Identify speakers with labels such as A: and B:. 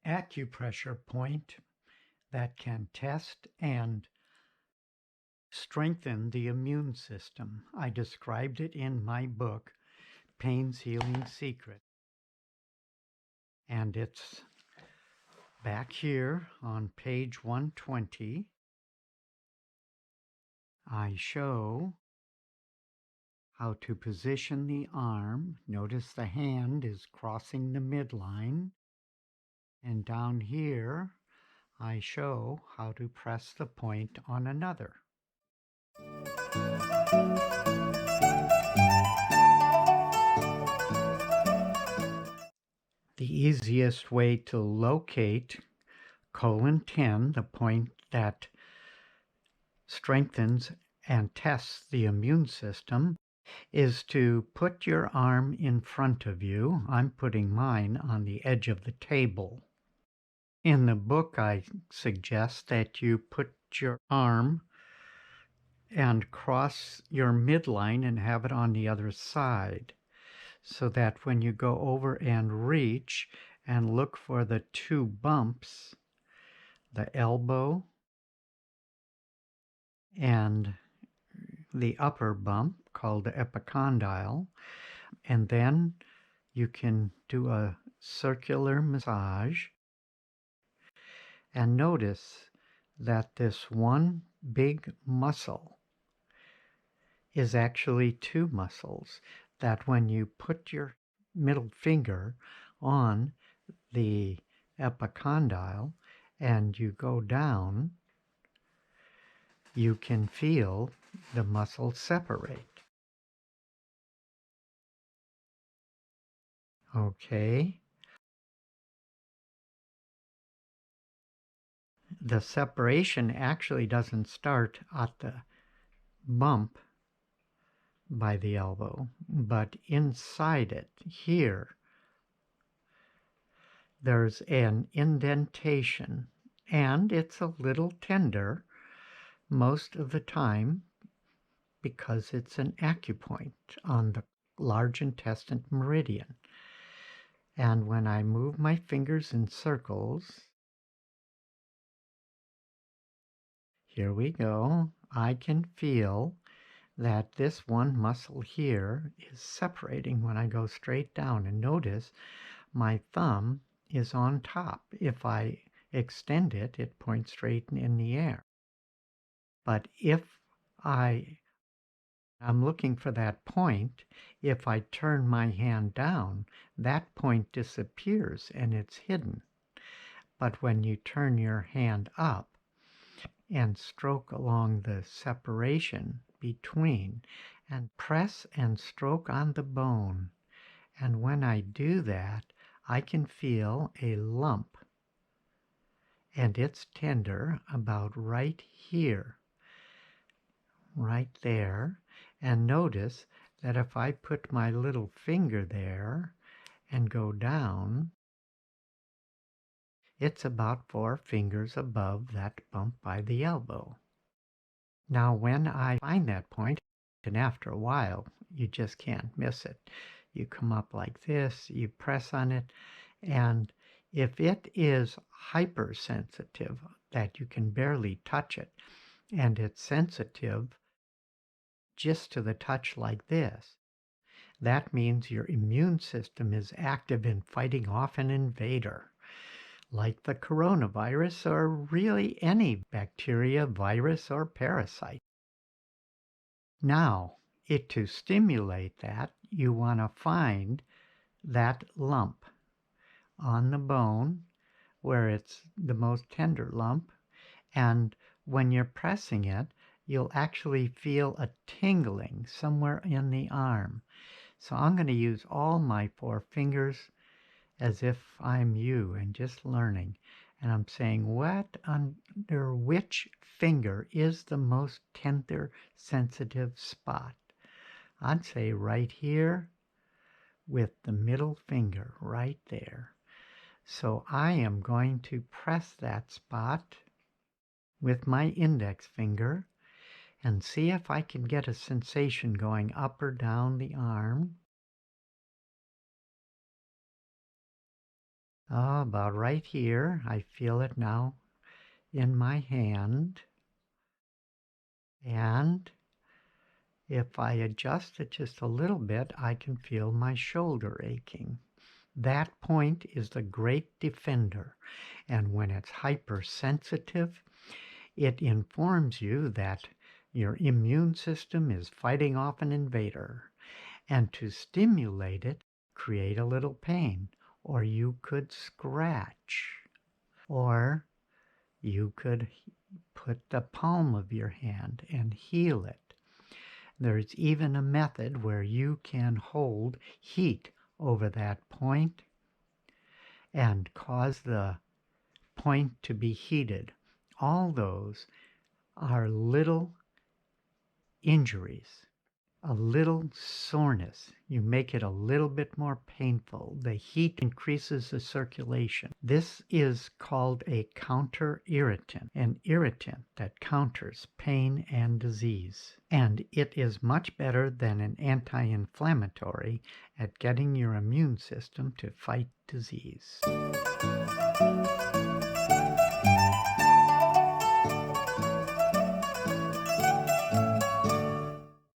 A: acupressure point that can test and strengthen the immune system. I described it in my book, Pain's Healing Secret. And it's back here on page 120. I show how to position the arm. Notice the hand is crossing the midline. And down here, I show how to press the point on another. The easiest way to locate colon 10, the point that strengthens and tests the immune system, is to put your arm in front of you. I'm putting mine on the edge of the table. In the book, I suggest that you put your arm and cross your midline and have it on the other side, so that when you go over and reach and look for the two bumps, the elbow and the upper bump called the epicondyle, and then you can do a circular massage and notice that this one big muscle is actually two muscles, that when you put your middle finger on the epicondyle and you go down, you can feel the muscle separate. Okay. The separation actually doesn't start at the bump by the elbow, but inside it, here, there's an indentation, and it's a little tender most of the time because it's an acupoint on the large intestine meridian. And when I move my fingers in circles, here we go, I can feel that this one muscle here is separating when I go straight down. And notice my thumb is on top. If I extend it, it points straight in the air. But if I'm looking for that point, if I turn my hand down, that point disappears and it's hidden. But when you turn your hand up and stroke along the separation between and press and stroke on the bone, and when I do that, I can feel a lump, and it's tender about right here, right there. And notice that if I put my little finger there and go down, it's about 4 fingers above that bump by the elbow. Now when I find that point, and after a while, you just can't miss it. You come up like this, you press on it, and if it is hypersensitive, that you can barely touch it, and it's sensitive just to the touch like this, that means your immune system is active in fighting off an invader, like the coronavirus or really any bacteria, virus, or parasite. Now, to stimulate that, you want to find that lump on the bone where it's the most tender lump, and when you're pressing it, you'll actually feel a tingling somewhere in the arm. So I'm going to use all my 4 fingers as if I'm you and just learning. And I'm saying, what under which finger is the most tender, sensitive spot? I'd say right here with the middle finger right there. So I am going to press that spot with my index finger and see if I can get a sensation going up or down the arm. About right here. I feel it now in my hand. And if I adjust it just a little bit, I can feel my shoulder aching. That point is the great defender. And when it's hypersensitive, it informs you that your immune system is fighting off an invader. And to stimulate it, create a little pain. Or you could scratch. Or you could put the palm of your hand and heal it. There's even a method where you can hold heat over that point and cause the point to be heated. All those are little injuries, a little soreness. You make it a little bit more painful. The heat increases the circulation. This is called a counter-irritant, an irritant that counters pain and disease. And it is much better than an anti-inflammatory at getting your immune system to fight disease.